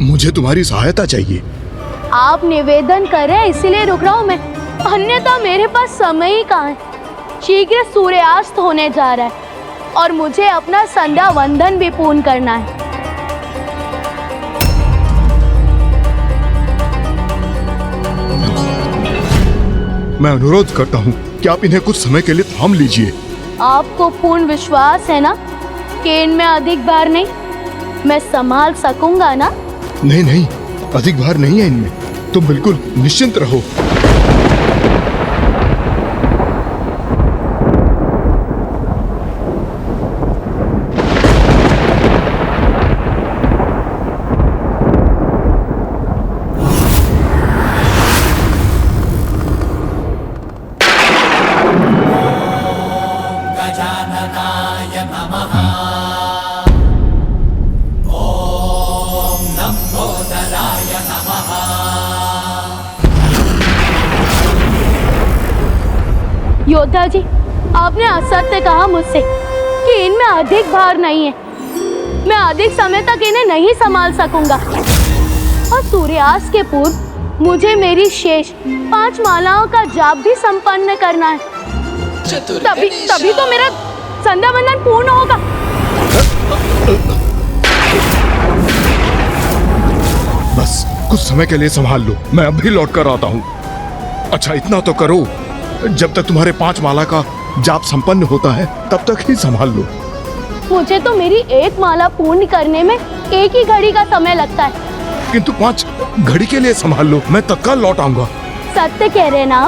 मुझे तुम्हारी सहायता चाहिए। आप निवेदन कर रहे हैं इसीलिए रुक रहा हूँ मैं, अन्यथा मेरे पास समय ही कहाँ है। शीघ्र सूर्यास्त होने जा रहा है और मुझे अपना संध्या वंदन भी पूर्ण करना है। मैं अनुरोध करता हूँ कि आप इन्हें कुछ समय के लिए थाम लीजिए। आपको पूर्ण विश्वास है ना कि इनमें अधिक भार नहीं, मैं संभाल सकूंगा ना? नहीं नहीं, अधिक भार नहीं है इनमें, तुम बिल्कुल निश्चिंत रहो। योद्धा जी, आपने असत्य कहा मुझसे कि इनमें अधिक भार नहीं है। मैं अधिक समय तक इन्हें नहीं संभाल सकूंगा और सूर्यास्त के पूर्व मुझे मेरी शेष 5 मालाओं का जाप भी संपन्न करना है। तभी तो मेरा संध्या वंदन पूर्ण होगा। बस कुछ समय के लिए संभाल लो, मैं अभी लौट कर आता हूँ। अच्छा इतना तो करो, जब तक तुम्हारे 5 माला का जाप संपन्न होता है तब तक ही संभाल लो। मुझे तो मेरी 1 माला पूर्ण करने में 1 ही घड़ी का समय लगता है। किंतु 5 घड़ी के लिए संभाल लो, मैं तत्काल लौट आऊंगा। सत्य कह रहे ना,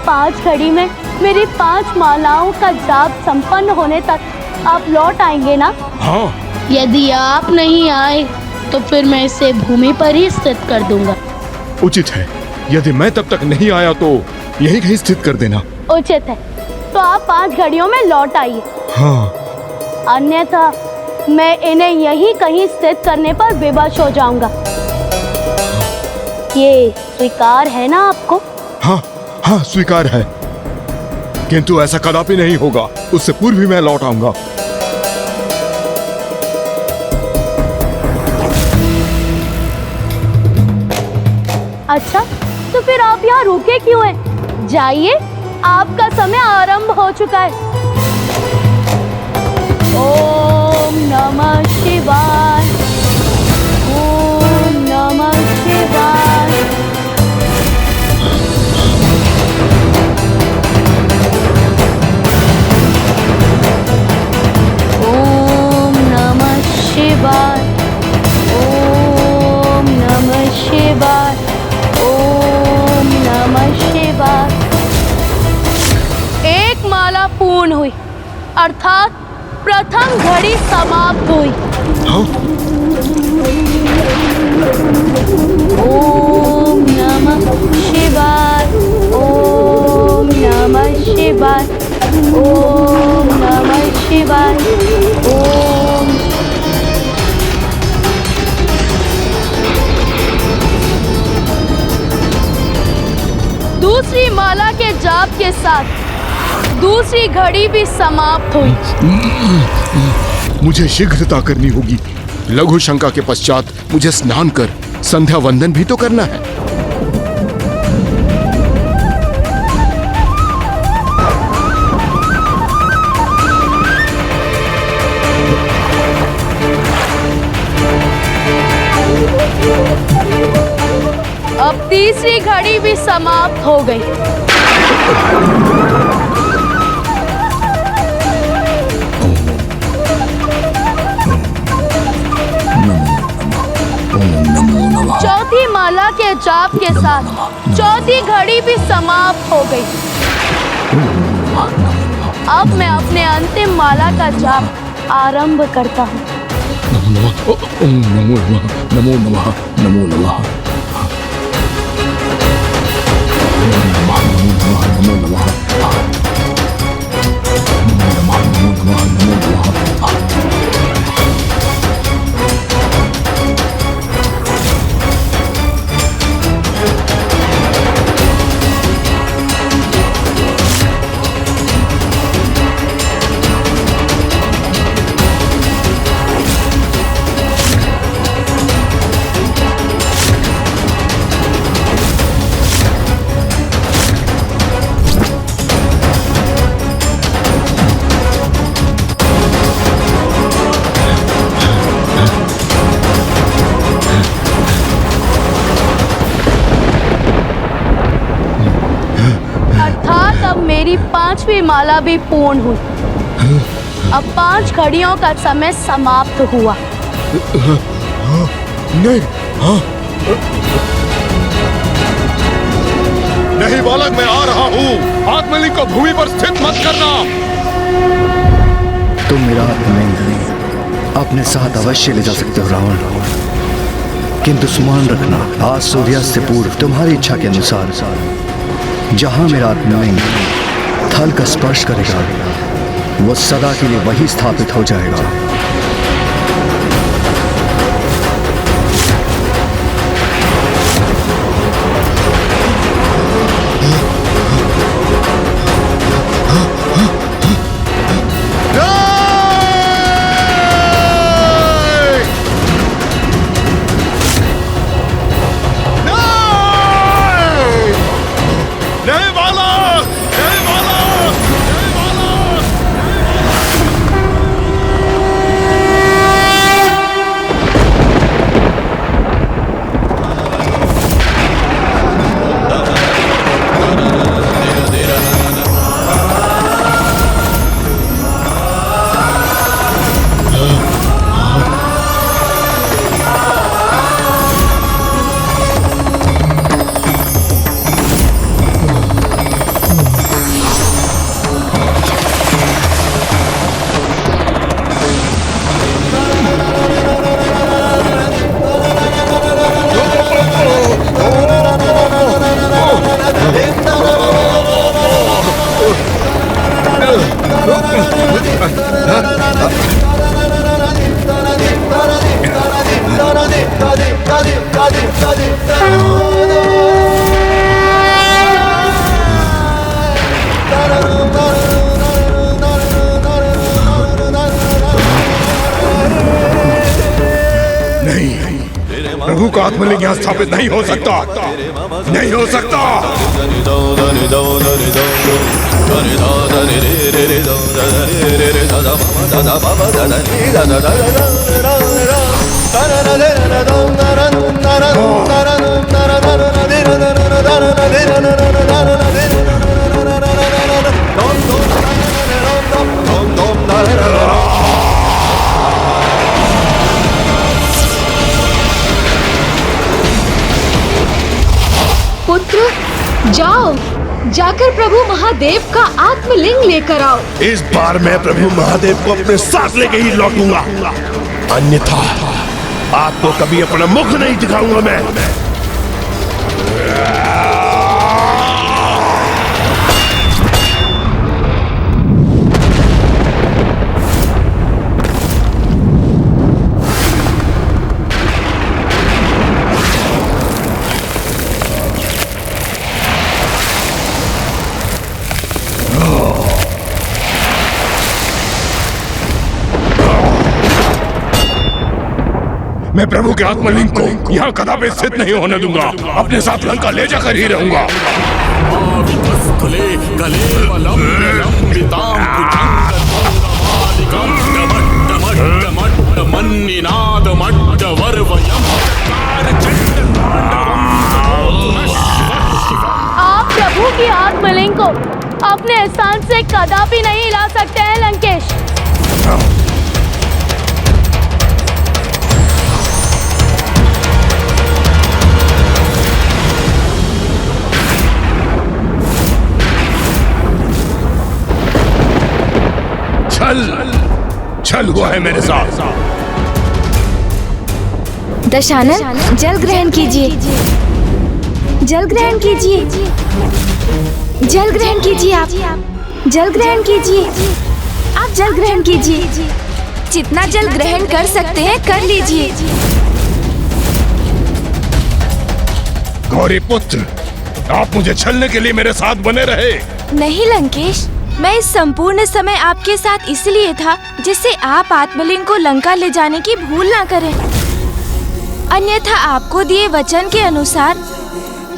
5 घड़ी में मेरी 5 मालाओं का जाप संपन्न होने तक आप लौट आएंगे ना? हाँ। यदि आप नहीं आए तो फिर मैं इसे भूमि पर ही स्थित कर दूंगा। उचित है, यदि मैं तब तक नहीं आया तो यहीं कहीं स्थित कर देना। उचित है, तो आप 5 घड़ियों में लौट आइए। हाँ। अन्यथा मैं इन्हें यहीं कहीं स्थित करने पर विवश हो जाऊंगा। ये स्वीकार है ना आपको? हाँ हाँ स्वीकार है, किंतु ऐसा कदापि नहीं होगा। उससे पूर्व भी मैं लौट आऊंगा। अच्छा, तो फिर आप यहाँ रुके क्यों हैं? जाइए, आपका समय आरंभ हो चुका है। ओम नमः शिवाय, ओम नमः शिवाय। ओम नमः शिवाय, ओम नमः शिवाय, ओम नमः शिवाय। 1 माला पूर्ण हुई, अर्थात प्रथम घड़ी समाप्त हुई। हाँ? ओम नमः शिवाय, ओम नमः शिवाय, ओम नमः शिवाय, ओम। दूसरी माला के जाप के साथ दूसरी घड़ी भी समाप्त हुई। मुझे शीघ्रता करनी होगी। लघु शंका के पश्चात मुझे स्नान कर संध्या वंदन भी तो करना है। अब तीसरी घड़ी भी समाप्त हो गई। चौथी माला के जाप के साथ चौथी घड़ी भी समाप्त हो गई। अब मैं अपने अंतिम माला का जाप आरंभ करता हूँ। नमो नमः, नमो नमः, नमो नमः, नमो नमः, 5वीं माला भी पूर्ण हुई। अब 5 घड़ियों का समय समाप्त हुआ। नहीं, हाँ, नहीं बालक, मैं आ रहा हूँ। आत्मलिंग को भूमि पर स्थित मत करना। तुम मेरा आत्मलिंग अपने साथ अवश्य ले जा सकते हो रावण, किंतु स्मरण रखना, आज सूर्यास्त से पूर्व तुम्हारी इच्छा के अनुसार जहां मेरा आत्मलिंग थल का स्पर्श करेगा वो सदा के लिए वही स्थापित हो जाएगा। प्रभु का आत्मलिंग यहाँ स्थापित नहीं हो सकता, नहीं हो सकता। पुत्र, जाओ, जाकर प्रभु महादेव का आत्मलिंग लेकर आओ। इस बार मैं प्रभु महादेव को अपने साथ लेके ही लौटूंगा, अन्यथा आपको कभी अपना मुख नहीं दिखाऊंगा मैं। मैं प्रभु के आत्मलिंग को यहाँ कदापि स्थित नहीं होने दूंगा। अपने साथ लंका ले जाकर ही रहूंगा। आप प्रभु की आत्मलिंग को अपने स्थान से कदापि नहीं हिला सकते हैं लंकेश। छल हुआ है मेरे साथ। दशानन, जल ग्रहण कीजिए, जल ग्रहण कीजिए, जल ग्रहण कीजिए, आप जल ग्रहण कीजिए, आप जल ग्रहण कीजिए। जितना जल ग्रहण कर सकते हैं कर लीजिए। गौरी पुत्र, आप मुझे छलने के लिए मेरे साथ बने रहे। नहीं लंकेश, मैं इस संपूर्ण समय आपके साथ इसलिए था जिससे आप आत्मलिंग को लंका ले जाने की भूल ना करें। अन्यथा आपको दिए वचन के अनुसार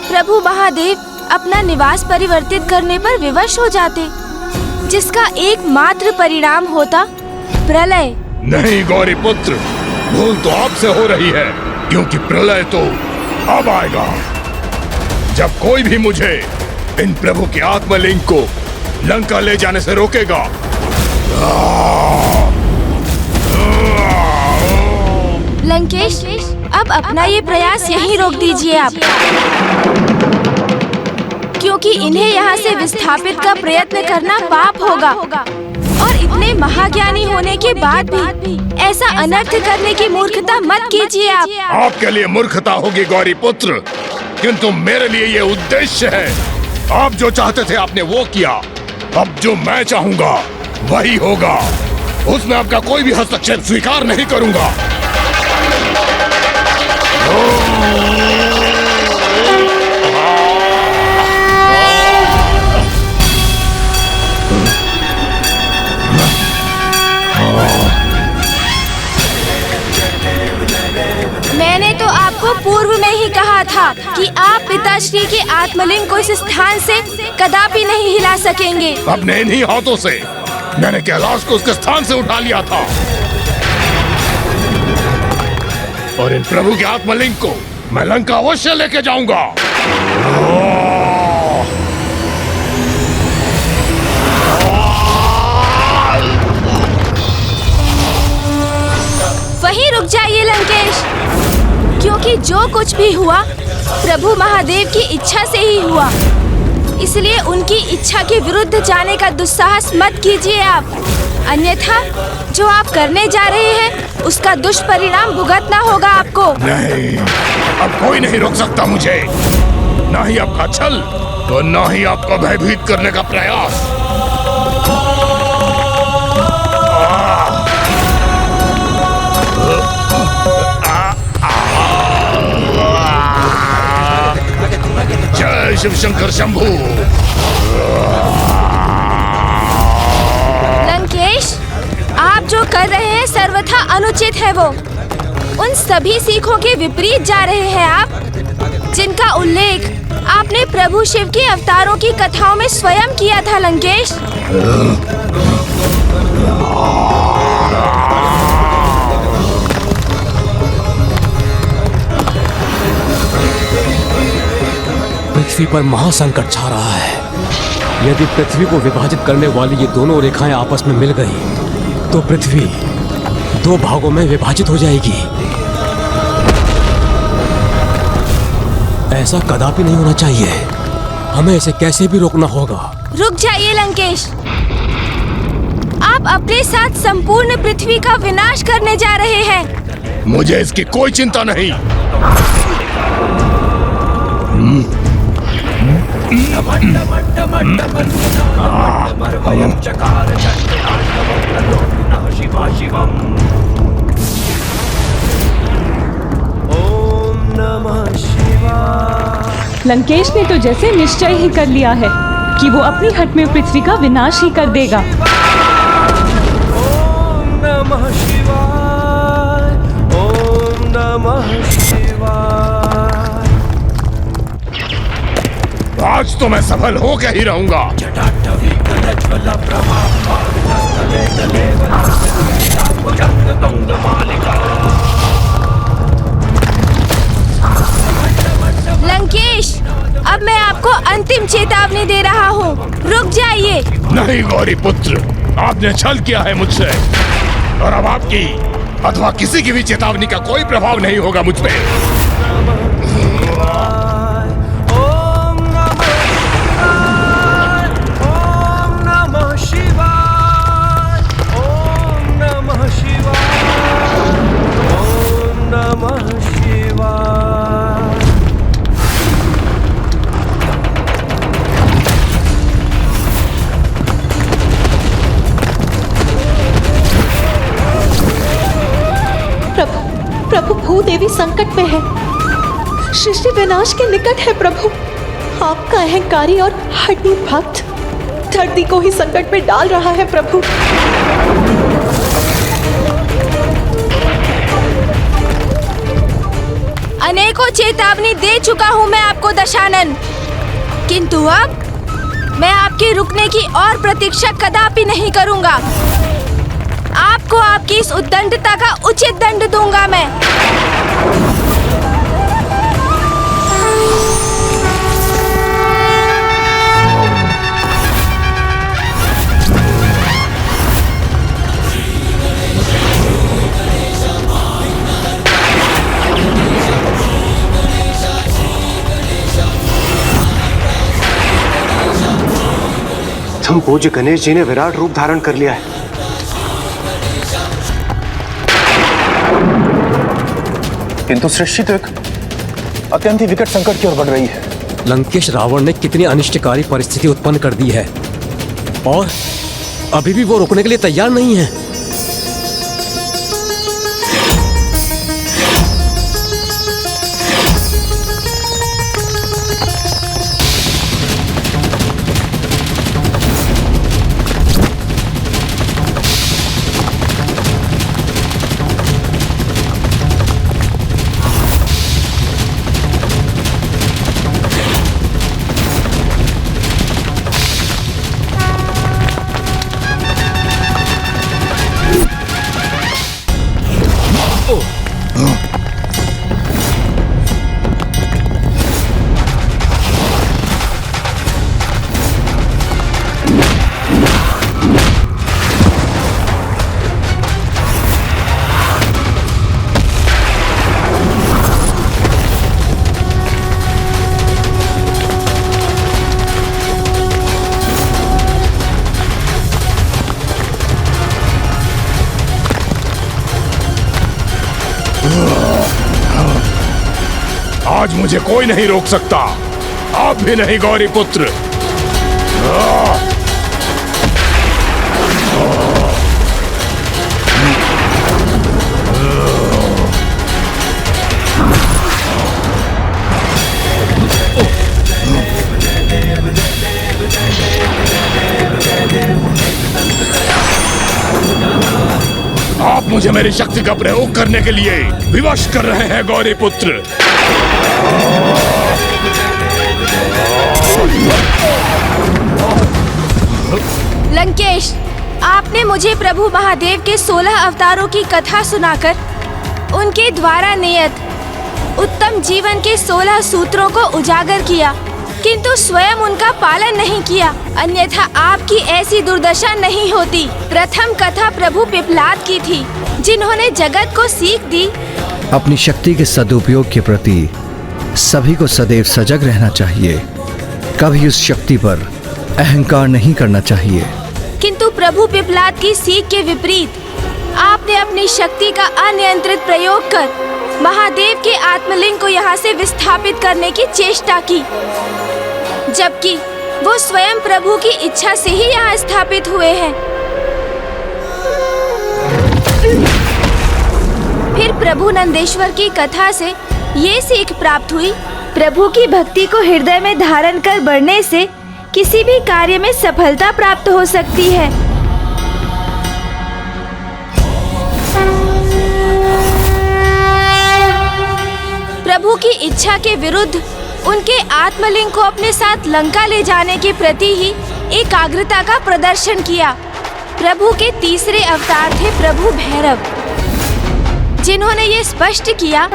प्रभु महादेव अपना निवास परिवर्तित करने पर विवश हो जाते, जिसका एकमात्र परिणाम होता प्रलय। नहीं गौरी पुत्र, भूल तो आपसे हो रही है, क्योंकि प्रलय तो अब आएगा जब कोई भी मुझे इन प्रभु के आत्मलिंग को लंका ले जाने से रोकेगा। लंकेश, अब अपना ये प्रयास यहीं रोक दीजिए आप, क्योंकि इन्हें यहाँ से विस्थापित का प्रयत्न करना पाप होगा और इतने महाज्ञानी होने के बाद भी ऐसा अनर्थ करने की मूर्खता मत कीजिए आप। आपके लिए मूर्खता होगी गौरी पुत्र, किंतु मेरे लिए ये उद्देश्य है। आप जो चाहते थे आपने वो किया, अब जो मैं चाहूंगा वही होगा। उसमें आपका कोई भी हस्तक्षेप स्वीकार नहीं करूंगा। मैंने तो आपको पूर्व में ही कहा था कि आप पिताश्री के आत्मलिंग को इस स्थान से कदापि नहीं हिला सकेंगे। अपने इन्हीं हाथों से मैंने कैलाश को उसके स्थान से उठा लिया था और इन प्रभु के आत्मलिंग को मैं लंका अवश्य लेके जाऊंगा। वहीं रुक जाइए लंकेश, क्योंकि जो कुछ भी हुआ प्रभु महादेव की इच्छा से ही हुआ, इसलिए उनकी इच्छा के विरुद्ध जाने का दुस्साहस मत कीजिए आप, अन्यथा जो आप करने जा रहे हैं उसका दुष्परिणाम भुगतना होगा आपको। नहीं, अब कोई नहीं रोक सकता मुझे, ना ही आपका छल तो ना ही आपको भयभीत करने का प्रयास। जय शिव शंकर शंभू। लंकेश, आप जो कर रहे हैं सर्वथा अनुचित है। वो उन सभी सीखों के विपरीत जा रहे हैं आप, जिनका उल्लेख आपने प्रभु शिव के अवतारों की कथाओं में स्वयं किया था लंकेश। पृथ्वी पर महासंकट छा रहा है। यदि पृथ्वी को विभाजित करने वाली ये दोनों रेखाएं आपस में मिल गई तो पृथ्वी दो भागों में विभाजित हो जाएगी। ऐसा कदापि नहीं होना चाहिए। हमें इसे कैसे भी रोकना होगा। रुक जाइए लंकेश, आप अपने साथ संपूर्ण पृथ्वी का विनाश करने जा रहे हैं। मुझे इसकी कोई चिंता नहीं। लंकेश ने तो जैसे निश्चय ही कर लिया है कि वो अपनी हट में पृथ्वी का विनाश ही कर देगा। ओम नमः शिवाय, ओम नमः शिवाय। आज तो मैं सफल होकर ही रहूंगा। लंकेश, अब मैं आपको अंतिम चेतावनी दे रहा हूँ, रुक जाइए। नहीं गौरी पुत्र, आपने छल किया है मुझसे और अब आपकी अथवा किसी की भी चेतावनी का कोई प्रभाव नहीं होगा मुझ पे। प्रभु, भूदेवी संकट में है, सृष्टि विनाश के निकट है। प्रभु, आपका अहंकारी और हड्डी भक्त धरती को ही संकट में डाल रहा है। प्रभु, अनेकों चेतावनी दे चुका हूँ मैं आपको दशानन, किंतु अब मैं आपके रुकने की और प्रतीक्षा कदापि नहीं करूँगा। आपको आपकी इस उद्दंडता का उचित दंड दूंगा मैं। प्रथम पूज्य गणेश जी ने विराट रूप धारण कर लिया है। किंतु सृष्टि तो एक अत्यंत ही विकट संकट की ओर बढ़ रही है। लंकेश रावण ने कितनी अनिष्टकारी परिस्थिति उत्पन्न कर दी है और अभी भी वो रुकने के लिए तैयार नहीं है। आज मुझे कोई नहीं रोक सकता, आप भी नहीं गौरी पुत्र। आप मुझे मेरी शक्ति का प्रयोग करने के लिए विवश कर रहे हैं गौरी पुत्र। लंकेश, आपने मुझे प्रभु महादेव के 16 अवतारों की कथा सुनाकर उनके द्वारा नियत उत्तम जीवन के 16 सूत्रों को उजागर किया, किंतु स्वयं उनका पालन नहीं किया, अन्यथा आपकी ऐसी दुर्दशा नहीं होती। प्रथम कथा प्रभु पिपलाद की थी, जिन्होंने जगत को सीख दी। अपनी शक्ति के सदुपयोग के प्रति सभी को सदैव सजग रहना चाहिए, कभी उस शक्ति पर अहंकार नहीं करना चाहिए। किंतु प्रभु पिपलाद की सीख के विपरीत आपने अपनी शक्ति का अनियंत्रित प्रयोग कर महादेव के आत्मलिंग को यहाँ से विस्थापित करने की चेष्टा की, जबकि वो स्वयं प्रभु की इच्छा से ही यहाँ स्थापित हुए हैं। फिर प्रभु नंदेश्वर की कथा से ये सीख प्राप्त हुई, प्रभु की भक्ति को हृदय में धारण कर बढ़ने से किसी भी कार्य में सफलता प्राप्त हो सकती है। प्रभु की इच्छा के विरुद्ध उनके आत्मलिंग को अपने साथ लंका ले जाने के प्रति ही एकाग्रता का प्रदर्शन किया। प्रभु के तीसरे अवतार थे प्रभु भैरव, जिन्होंने ये स्पष्ट किया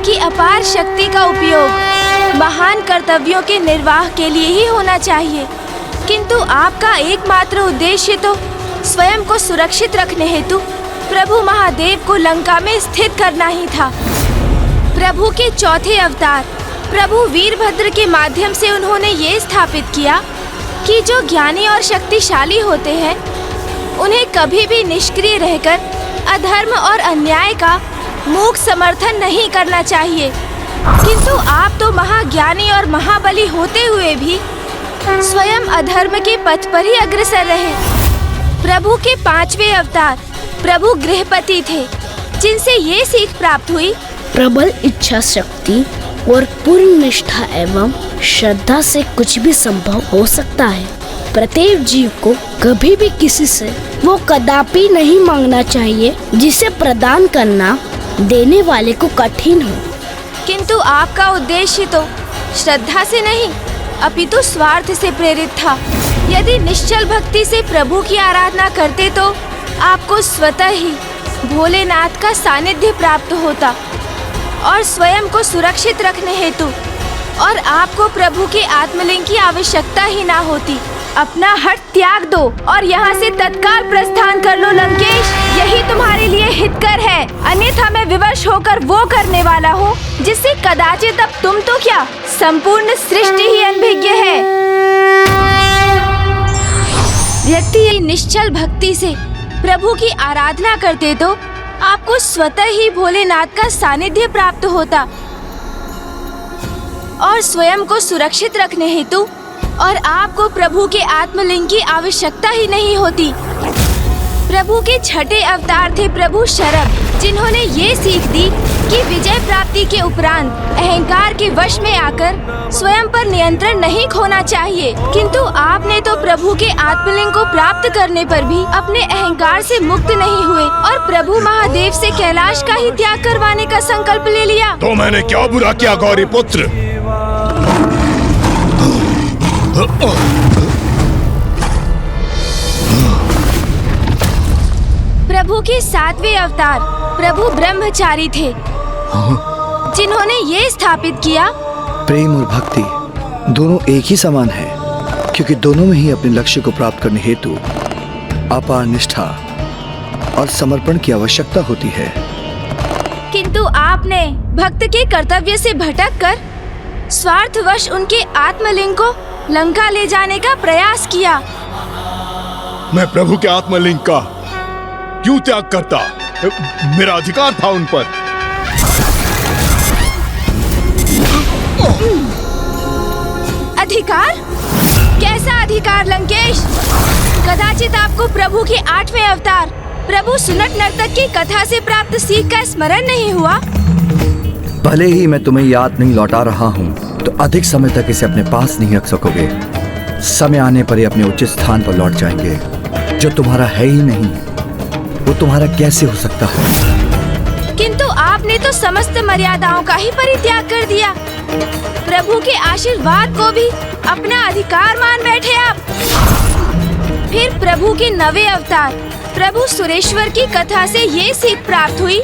कि अपार शक्ति का उपयोग महान कर्तव्यों के निर्वाह के लिए ही होना चाहिए, किंतु आपका एकमात्र उद्देश्य तो स्वयं को सुरक्षित रखने हेतु प्रभु महादेव को लंका में स्थित करना ही था। प्रभु के चौथे अवतार प्रभु वीरभद्र के माध्यम से उन्होंने ये स्थापित किया कि जो ज्ञानी और शक्तिशाली होते हैं उन्हें कभी भी निष्क्रिय रहकर अधर्म और अन्याय का मूक समर्थन नहीं करना चाहिए। किंतु आप तो महाज्ञानी और महाबली होते हुए भी स्वयं अधर्म के पथ पर ही अग्रसर रहे। प्रभु के पांचवें अवतार प्रभु गृहपति थे, जिनसे ये सीख प्राप्त हुई, प्रबल इच्छा शक्ति और पूर्ण निष्ठा एवं श्रद्धा से कुछ भी संभव हो सकता है। प्रत्येक जीव को कभी भी किसी से वो कदापि नहीं मांगना चाहिए जिसे प्रदान करना देने वाले को कठिन हो। किंतु आपका उद्देश्य तो श्रद्धा से नहीं अपितु स्वार्थ से प्रेरित था। यदि निश्चल भक्ति से प्रभु की आराधना करते तो आपको स्वतः ही भोलेनाथ का सानिध्य प्राप्त होता और स्वयं को सुरक्षित रखने हेतु और आपको प्रभु के आत्मलिंग की आवश्यकता ही ना होती। अपना हठ त्याग दो और यहाँ से तत्काल प्रस्थान कर लो लंकेश, यही तुम्हारे लिए हितकर है, अन्यथा मैं विवश होकर वो करने वाला हूँ जिससे कदाचित अब तुम तो क्या संपूर्ण सृष्टि ही अनभिज्ञ है। व्यक्ति निश्चल भक्ति से प्रभु की आराधना करते तो आपको स्वतः ही भोलेनाथ का सानिध्य प्राप्त होता और स्वयं को सुरक्षित रखने हेतु और आपको प्रभु के आत्मलिंग की आवश्यकता ही नहीं होती। प्रभु के छठे अवतार थे प्रभु शरभ, जिन्होंने ये सीख दी कि विजय प्राप्ति के उपरांत अहंकार के वश में आकर स्वयं पर नियंत्रण नहीं खोना चाहिए। किंतु आपने तो प्रभु के आत्मलिंग को प्राप्त करने पर भी अपने अहंकार से मुक्त नहीं हुए और प्रभु महादेव से कैलाश का ही त्याग करवाने का संकल्प ले लिया। तो मैंने क्या बुरा किया गौरी पुत्र? प्रभु के 7वें अवतार प्रभु ब्रह्मचारी थे, जिन्होंने ये स्थापित किया प्रेम और भक्ति दोनों एक ही समान है, क्योंकि दोनों में ही अपने लक्ष्य को प्राप्त करने हेतु अपार निष्ठा और समर्पण की आवश्यकता होती है। किंतु आपने भक्त के कर्तव्य से भटककर स्वार्थवश उनके आत्मलिंग को लंका ले जाने का प्रयास किया। मैं प्रभु के आत्मलिंग का क्यों त्याग करता? मेरा अधिकार था उन पर। अधिकार? कैसा अधिकार लंकेश? कदाचित आपको प्रभु के 8वें अवतार प्रभु सुनट नर्तक की कथा से प्राप्त सीख का स्मरण नहीं हुआ? भले ही मैं तुम्हें याद नहीं लौटा रहा हूँ, तो अधिक समय तक इसे अपने पास नहीं रख सकोगे। समय आने पर ये अपने उचित स्थान पर लौट जाएंगे। जो तुम्हारा है ही नहीं, वो तुम्हारा कैसे हो सकता है? किंतु आपने तो समस्त मर्यादाओं का ही परित्याग कर दिया। प्रभु के आशीर्वाद को भी अपना अधिकार मान बैठे आप। फिर प्रभु के 9वें अवतार प्रभु सुरेश्वर की कथा से ये सीख प्राप्त हुई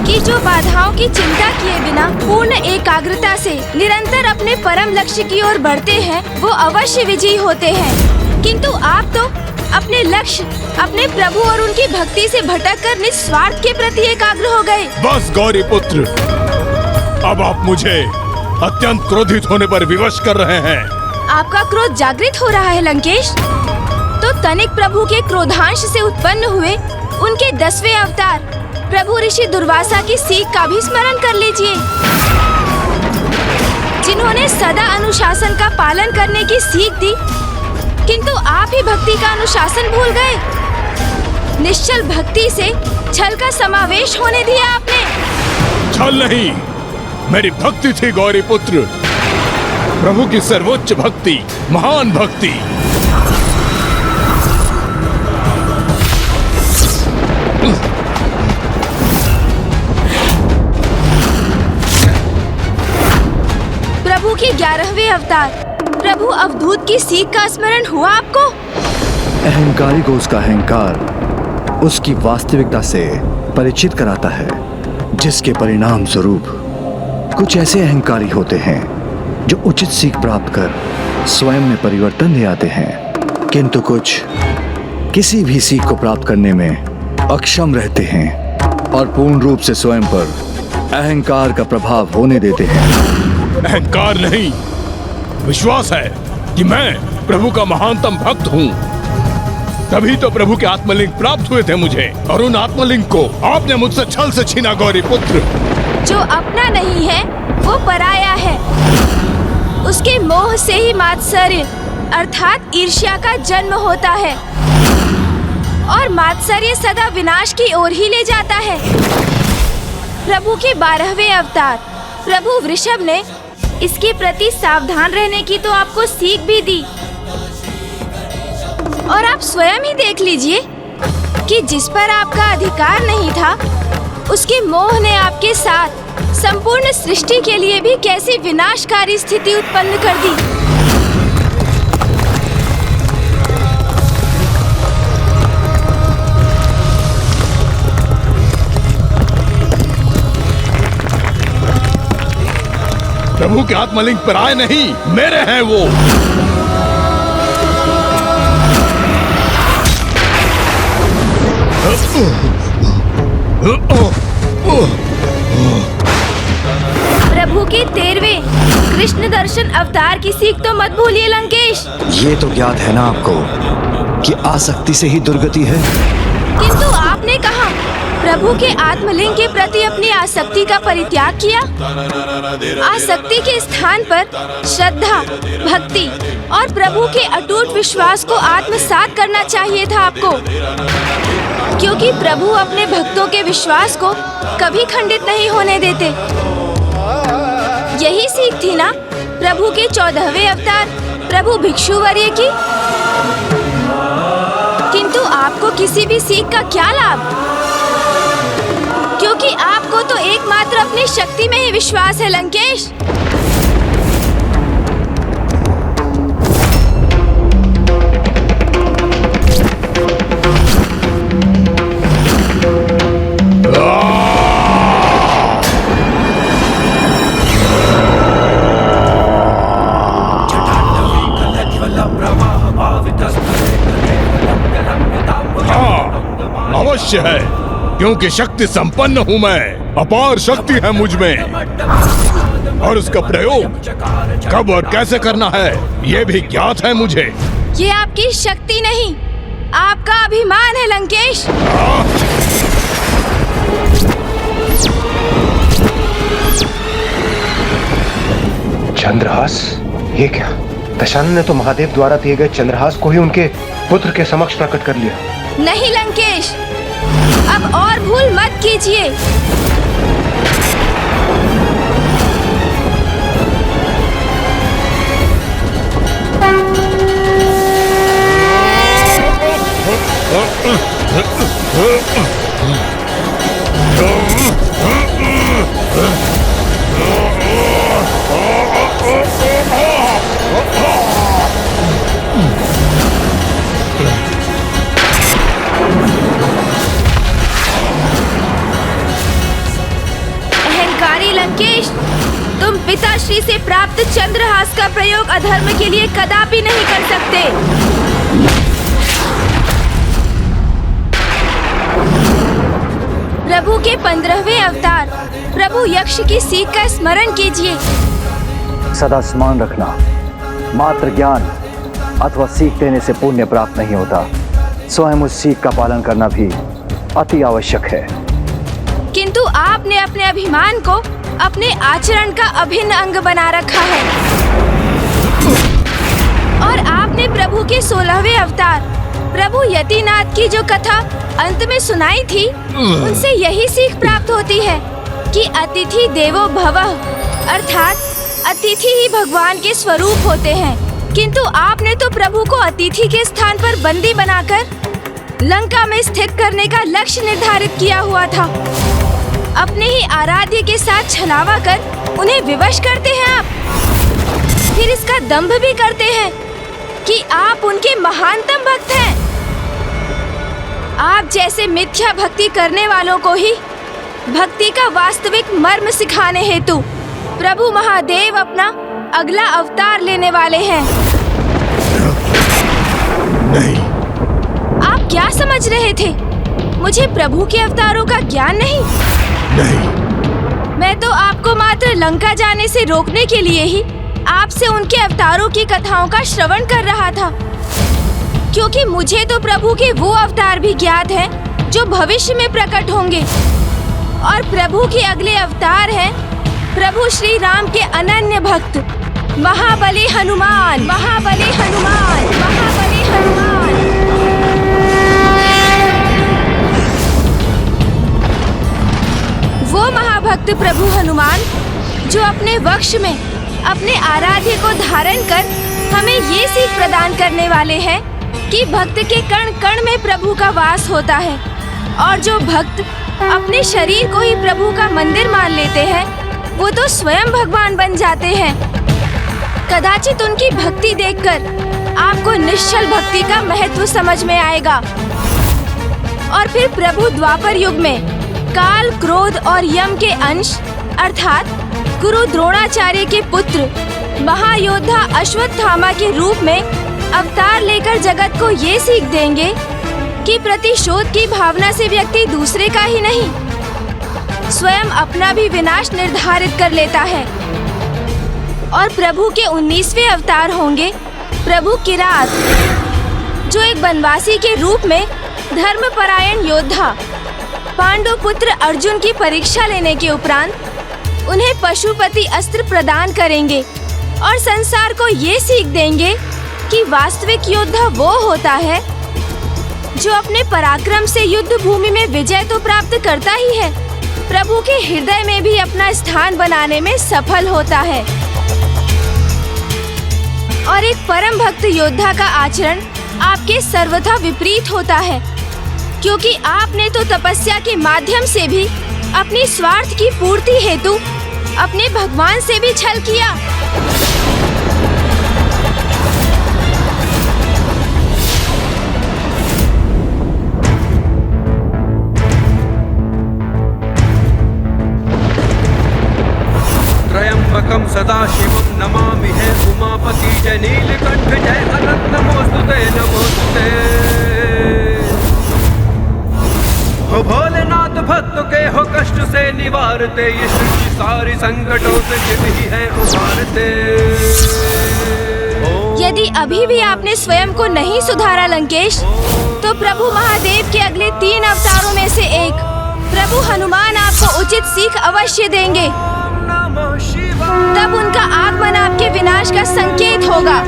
कि जो बाधाओं की चिंता किए बिना पूर्ण एकाग्रता से निरंतर अपने परम लक्ष्य की ओर बढ़ते हैं, वो अवश्य विजयी होते हैं। किंतु आप तो अपने लक्ष्य, अपने प्रभु और उनकी भक्ति से भटककर निस्वार्थ के प्रति एकाग्र हो गए। बस गौरी पुत्र, अब आप मुझे अत्यंत क्रोधित होने पर विवश कर रहे हैं। आपका क्रोध जागृत हो रहा है लंकेश। तो तनिक प्रभु के क्रोधांश से उत्पन्न हुए उनके 10वें अवतार प्रभु ऋषि दुर्वासा की सीख का भी स्मरण कर लीजिए, जिन्होंने सदा अनुशासन का पालन करने की सीख दी। किंतु आप ही भक्ति का अनुशासन भूल गए। निश्चल भक्ति से छल का समावेश होने दिया आपने। छल नहीं, मेरी भक्ति थी गौरी पुत्र, प्रभु की सर्वोच्च भक्ति, महान भक्ति। प्रभु के 11वें अवतार प्रभु अवधूत की सीख का स्मरण हुआ आपको? अहंकारी को उसका अहंकार उसकी वास्तविकता से परिचित कराता है, जिसके परिणाम स्वरूप कुछ ऐसे अहंकारी होते हैं जो उचित सीख प्राप्त कर स्वयं में परिवर्तन ले आते हैं, किंतु कुछ किसी भी सीख को प्राप्त करने में अक्षम रहते हैं और पूर्ण रूप से स्वयं पर अहंकार का प्रभाव होने देते हैं। अहंकार नहीं, विश्वास है कि मैं प्रभु का महानतम भक्त हूँ। तभी तो प्रभु के आत्मलिंग प्राप्त हुए थे मुझे, और उन आत्मलिंग को आपने मुझसे छल से छीना गौरी पुत्र। जो अपना नहीं है वो पराया है। उसके मोह से ही मात्सर्य अर्थात ईर्ष्या का जन्म होता है, और मात्सर्य सदा विनाश की ओर ही ले जाता है। प्रभु के 12वें अवतार प्रभु वृषभ ने इसके प्रति सावधान रहने की तो आपको सीख भी दी, और आप स्वयं ही देख लीजिए कि जिस पर आपका अधिकार नहीं था, उसके मोह ने आपके साथ संपूर्ण सृष्टि के लिए भी कैसी विनाशकारी स्थिति उत्पन्न कर दी। प्रभु के आत्मलिंग पर आए नहीं, मेरे हैं वो। प्रभु के 13वें कृष्ण दर्शन अवतार की सीख तो मत भूलिए लंकेश। ये तो ज्ञात है ना आपको कि आसक्ति से ही दुर्गति है। किंतु आपने कहा प्रभु के आत्मलिंग के प्रति अपनी आसक्ति का परित्याग किया। आसक्ति के स्थान पर श्रद्धा, भक्ति और प्रभु के अटूट विश्वास को आत्मसात करना चाहिए था आपको, क्योंकि प्रभु अपने भक्तों के विश्वास को कभी खंडित नहीं होने देते। यही सीख थी ना प्रभु के 14वें अवतार प्रभु भिक्षुवर्य की। किंतु आपको किसी भी सीख का क्या लाभ, क्योंकि आपको तो एकमात्र अपनी शक्ति में ही विश्वास है लंकेश। अवश्य है, क्योंकि शक्ति संपन्न हूँ मैं, अपार शक्ति है मुझ में, और उसका प्रयोग कब और कैसे करना है ये भी ज्ञात है मुझे। ये आपकी शक्ति नहीं, आपका अभिमान है लंकेश। चंद्रहास? ये क्या? दशानन ने तो महादेव द्वारा दिए गए चंद्रहास को ही उनके पुत्र के समक्ष प्रकट कर लिया। नहीं लंकेश, अब और भूल मत कीजिए। लंकेश, तुम पिताश्री से प्राप्त चंद्रहास का प्रयोग अधर्म के लिए कदापि नहीं कर सकते। प्रभु के 15वें अवतार प्रभु यक्ष की सीख का स्मरण कीजिए। सदा स्मरण रखना, मात्र ज्ञान अथवा सीख देने से पुण्य प्राप्त नहीं होता, स्वयं उस सीख का पालन करना भी अति आवश्यक है। किंतु आपने अपने अभिमान को अपने आचरण का अभिन्न अंग बना रखा है, और आपने प्रभु के 16वें अवतार प्रभु यतिनाथ की जो कथा अंत में सुनाई थी, उनसे यही सीख प्राप्त होती है कि अतिथि देवो भवः, अर्थात अतिथि ही भगवान के स्वरूप होते हैं। किंतु आपने तो प्रभु को अतिथि के स्थान पर बंदी बनाकर लंका में स्थित करने का लक्ष्य निर्धारित किया हुआ था। अपने ही आराध्य के साथ छलावा कर उन्हें विवश करते हैं आप, फिर इसका दंभ भी करते हैं कि आप उनके महानतम भक्त हैं। आप जैसे मिथ्या भक्ति करने वालों को ही भक्ति का वास्तविक मर्म सिखाने हेतु प्रभु महादेव अपना अगला अवतार लेने वाले हैं। नहीं। आप क्या समझ रहे थे? मुझे प्रभु के अवतारों का ज्ञान नहीं? नहीं। मैं तो आपको मात्र लंका जाने से रोकने के लिए ही आपसे उनके अवतारों की कथाओं का श्रवण कर रहा था, क्योंकि मुझे तो प्रभु के वो अवतार भी ज्ञात हैं जो भविष्य में प्रकट होंगे, और प्रभु के अगले अवतार हैं प्रभु श्री राम के अनन्य भक्त महाबली हनुमान। महाबली हनुमान, महाबली हनुमान। वो महाभक्त प्रभु हनुमान जो अपने वक्ष में अपने आराध्य को धारण कर हमें ये सीख प्रदान करने वाले हैं कि भक्त के कण कण में प्रभु का वास होता है, और जो भक्त अपने शरीर को ही प्रभु का मंदिर मान लेते हैं वो तो स्वयं भगवान बन जाते हैं। कदाचित उनकी भक्ति देखकर आपको निश्चल भक्ति का महत्व समझ में आएगा, और फिर प्रभु द्वापर युग में काल, क्रोध और यम के अंश अर्थात गुरु द्रोणाचार्य के पुत्र महायोद्धा अश्वत्थामा के रूप में अवतार लेकर जगत को ये सीख देंगे कि प्रतिशोध की भावना से व्यक्ति दूसरे का ही नहीं स्वयं अपना भी विनाश निर्धारित कर लेता है। और प्रभु के 19वें अवतार होंगे प्रभु किरात, जो एक बनवासी के रूप में धर्मपरायण योद्धा पांडु पुत्र अर्जुन की परीक्षा लेने के उपरांत उन्हें पशुपति अस्त्र प्रदान करेंगे और संसार को ये सीख देंगे कि वास्तविक योद्धा वो होता है जो अपने पराक्रम से युद्ध भूमि में विजय तो प्राप्त करता ही है, प्रभु के हृदय में भी अपना स्थान बनाने में सफल होता है। और एक परम भक्त योद्धा का आचरण आपके सर्वथा विपरीत होता है, क्योंकि आपने तो तपस्या के माध्यम से भी अपनी स्वार्थ की पूर्ति हेतु अपने भगवान से भी छल किया। त्र्यंबकं सदाशिवं नमामि हे उमापति जय नीलकंठ जय अनंत नमोस्तुते नमोस्तुते। हो भोलेनाथ भक्तों के हो कष्ट से निवारते, ये सृष्टि सारी संकटों से जिद ही है उबारते। यदि अभी भी आपने स्वयं को नहीं सुधारा लंकेश, तो प्रभु महादेव के अगले 3 अवतारों में से एक प्रभु हनुमान आपको उचित सीख अवश्य देंगे। तब उनका आगमन आपके विनाश का संकेत होगा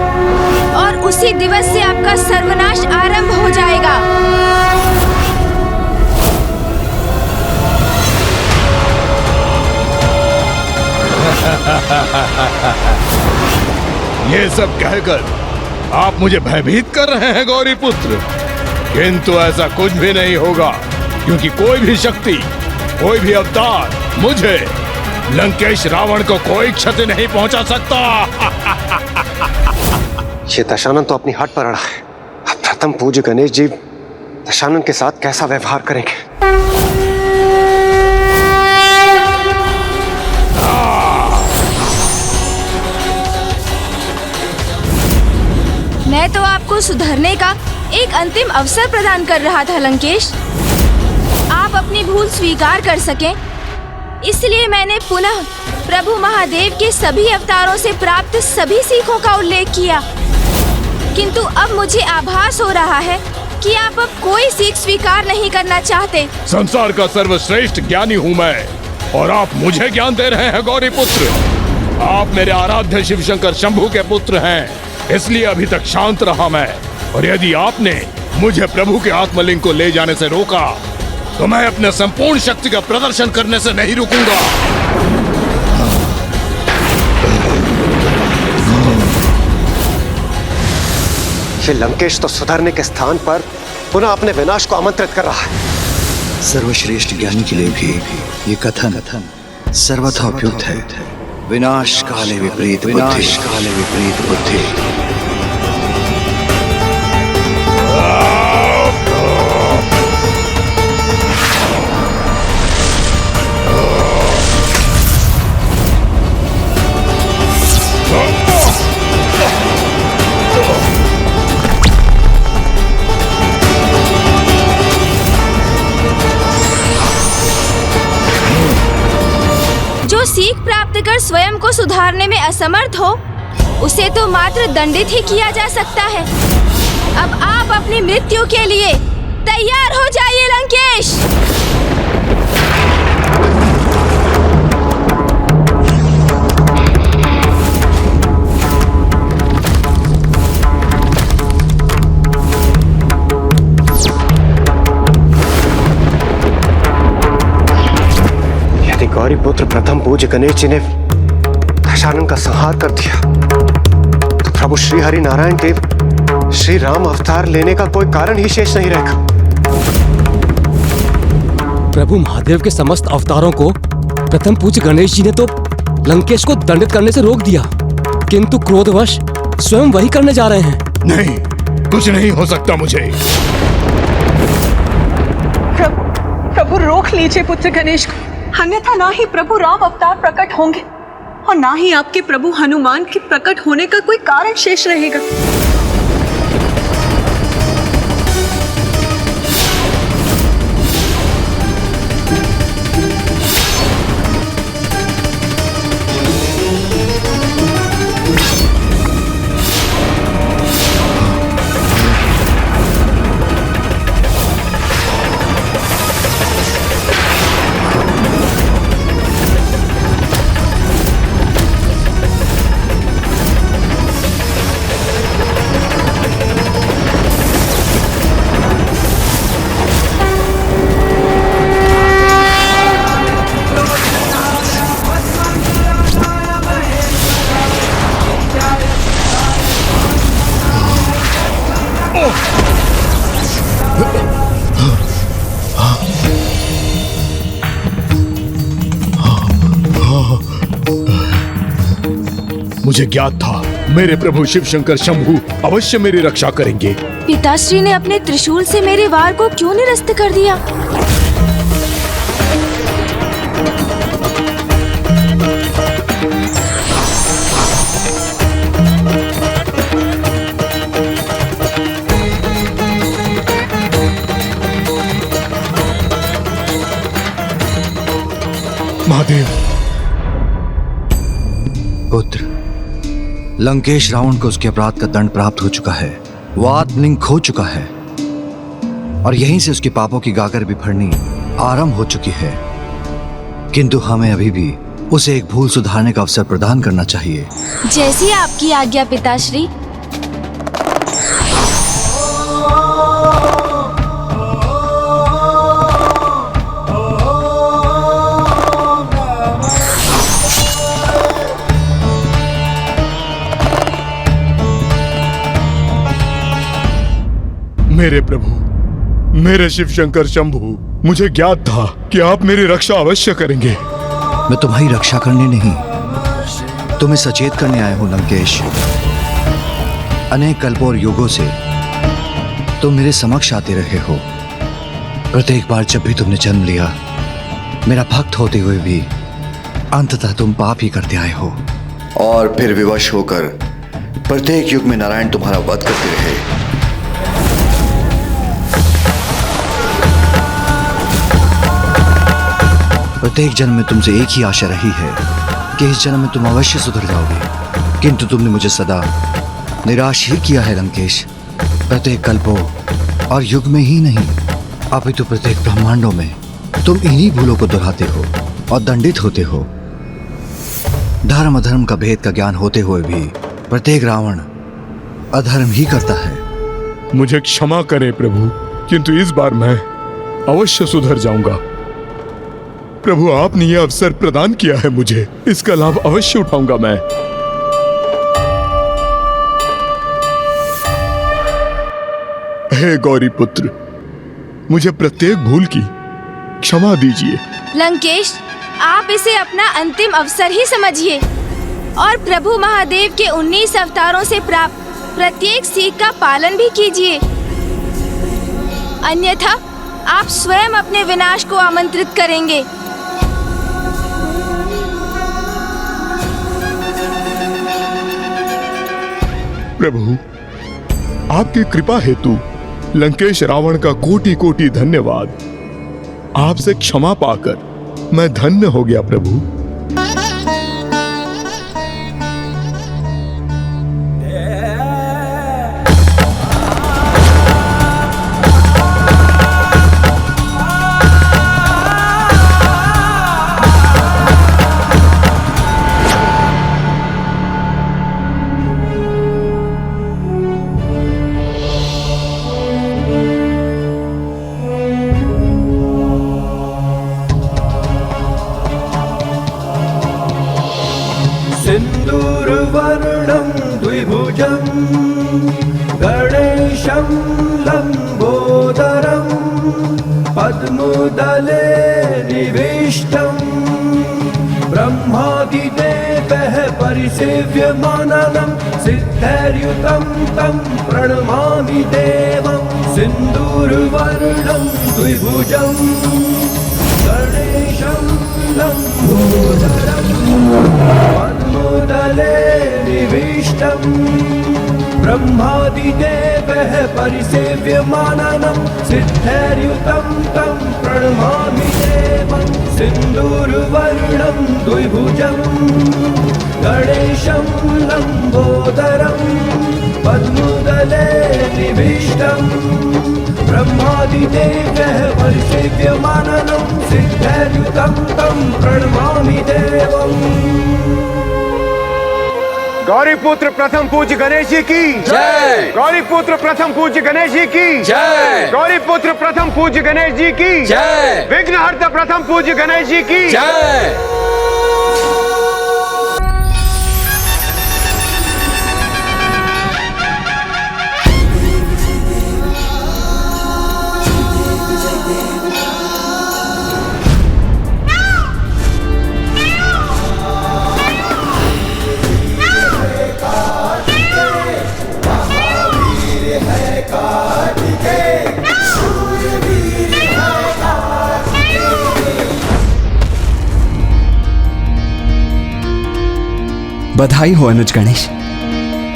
और उसी दिवस से आपका सर्वनाश आरंभ हो जाएगा। ये सब कहकर आप मुझे भयभीत कर रहे हैं गौरी पुत्र, किंतु ऐसा कुछ भी नहीं होगा, क्योंकि कोई भी शक्ति, कोई भी अवतार मुझे, लंकेश रावण को कोई क्षति नहीं पहुंचा सकता। ये दशानन तो अपनी हट पर अड़ा है। अब प्रथम पूज्य गणेश जी दशानन के साथ कैसा व्यवहार करेंगे? मैं तो आपको सुधरने का एक अंतिम अवसर प्रदान कर रहा था लंकेश। आप अपनी भूल स्वीकार कर सकें, इसलिए मैंने पुनः प्रभु महादेव के सभी अवतारों से प्राप्त सभी सीखों का उल्लेख किया। किंतु अब मुझे आभास हो रहा है कि आप अब कोई सीख स्वीकार नहीं करना चाहते। संसार का सर्वश्रेष्ठ ज्ञानी हूँ मैं, और आप मुझे ज्ञान दे रहे हैं गौरी पुत्र। आप मेरे आराध्य शिव शंकर शंभू के पुत्र हैं, इसलिए अभी तक शांत रहा मैं। और यदि आपने मुझे प्रभु के आत्मलिंग को ले जाने से रोका, तो मैं अपने संपूर्ण शक्ति का प्रदर्शन करने से नहीं रुकूंगा। ये लंकेश तो सुधरने के स्थान पर पुनः अपने विनाश को आमंत्रित कर रहा है। सर्वश्रेष्ठ ज्ञानी के लिए भी ये कथन सर्वथा उपयुक्त है। विनाश काले विपरीत बुद्धि, विनाश काले विपरीत बुद्धि। जो सीख प्राप्त कर स्वयं को सुधारने में असमर्थ हो, उसे तो मात्र दंडित ही किया जा सकता है। अब आप अपनी मृत्यु के लिए तैयार हो जाइए लंकेश। गौरी पुत्र प्रथम पूज्य गणेश जी ने दशानन का संहार कर दिया, तो प्रभु श्री हरि नारायण देव श्री राम अवतार लेने का कोई कारण ही शेष नहीं रहेगा। प्रभु महादेव के समस्त अवतारों को प्रथम पूज्य गणेश जी ने तो लंकेश को दंडित करने से रोक दिया, किंतु क्रोधवश स्वयं वही करने जा रहे हैं। नहीं, कुछ नहीं हो सकता मुझे। प्रभु रोक लीजिए पुत्र गणेश को, अन्यथा ना ही प्रभु राम अवतार प्रकट होंगे और ना ही आपके प्रभु हनुमान के प्रकट होने का कोई कारण शेष रहेगा। मुझे ज्ञात था मेरे प्रभु शिव शंकर शंभू अवश्य मेरी रक्षा करेंगे। पिताश्री ने अपने त्रिशूल से मेरे वार को क्यों निरस्त कर दिया? महादेव। पुत्र, लंकेश रावण को उसके अपराध का दंड प्राप्त हो चुका है। वो आत्मलिंग खो चुका है और यहीं से उसके पापों की गागर भी फड़नी आरंभ हो चुकी है। किंतु हमें अभी भी उसे एक भूल सुधारने का अवसर प्रदान करना चाहिए। जैसी आपकी आज्ञा पिताश्री। मेरे प्रभु, मेरे शिव शंकर शंभू, मुझे ज्ञात था कि आप मेरी रक्षा अवश्य करेंगे। मैं तुम्हारी रक्षा करने नहीं, तुम्हें सचेत करने आया हूं लंकेश। अनेक कल्पों और युगों से तुम मेरे समक्ष आते रहे हो। प्रत्येक बार जब भी तुमने जन्म लिया, मेरा भक्त होते हुए भी अंततः तुम पाप ही करते आए हो। और फिर विवश होकर प्रत्येक युग में नारायण तुम्हारा वध करते रहे। प्रत्येक जन्म में तुमसे एक ही आशा रही है कि इस जन्म में तुम अवश्य सुधर जाओगे, किंतु तुमने मुझे सदा निराश ही किया है लंकेश। प्रत्येक कल्पों और युग में ही नहीं, अपितु प्रत्येक ब्रह्मांडों में तुम इन्हीं भूलों को दोहराते हो और दंडित होते हो। धर्म अधर्म का भेद का ज्ञान होते हुए भी प्रत्येक रावण अधर्म ही करता है। मुझे क्षमा करें प्रभु, किंतु इस बार मैं अवश्य सुधर जाऊंगा। प्रभु, आपने यह अवसर प्रदान किया है मुझे, इसका लाभ अवश्य उठाऊंगा मैं। हे गौरी पुत्र, मुझे प्रत्येक भूल की क्षमा दीजिए। लंकेश, आप इसे अपना अंतिम अवसर ही समझिए और प्रभु महादेव के 19 अवतारों से प्राप्त प्रत्येक सीख का पालन भी कीजिए। अन्यथा आप स्वयं अपने विनाश को आमंत्रित करेंगे। प्रभु, आपकी कृपा हेतु लंकेश रावण का कोटि कोटि धन्यवाद। आपसे क्षमा पाकर मैं धन्य हो गया प्रभु। सिन्दूरवर्णं द्विभुजं गणेशं लम्बोदरं पद्मदले निविष्टं ब्रह्मादिदेवैः परिसेव्यमानं सिद्धैर्युतं तं प्रणमामि देवं। सिन्दूरवर्णं द्विभुजं गणेशं लम्बोदरं पद्मदले निविष्टं ब्रह्मादिदेवैः परिसेव्यमानं सिद्धैर्युतं तं प्रणमामि देवं। सिन्दूरवर्णं द्विभुजं गणेशं लम्बोदरं पद्मदले निविष्टं ब्रह्मादिदेवैः परिसेव्यमानं सिद्धैर्युतं तं प्रणमामि देवम्। गौरी पुत्र प्रथम पूज्य गणेश जी की जय। गौरी पुत्र प्रथम पूज्य गणेश जी की जय। गौरी पुत्र प्रथम पूज्य गणेश जी की जय। विघ्नहर्ता प्रथम पूज्य गणेश जी की जय। बधाई हो अनुज गणेश।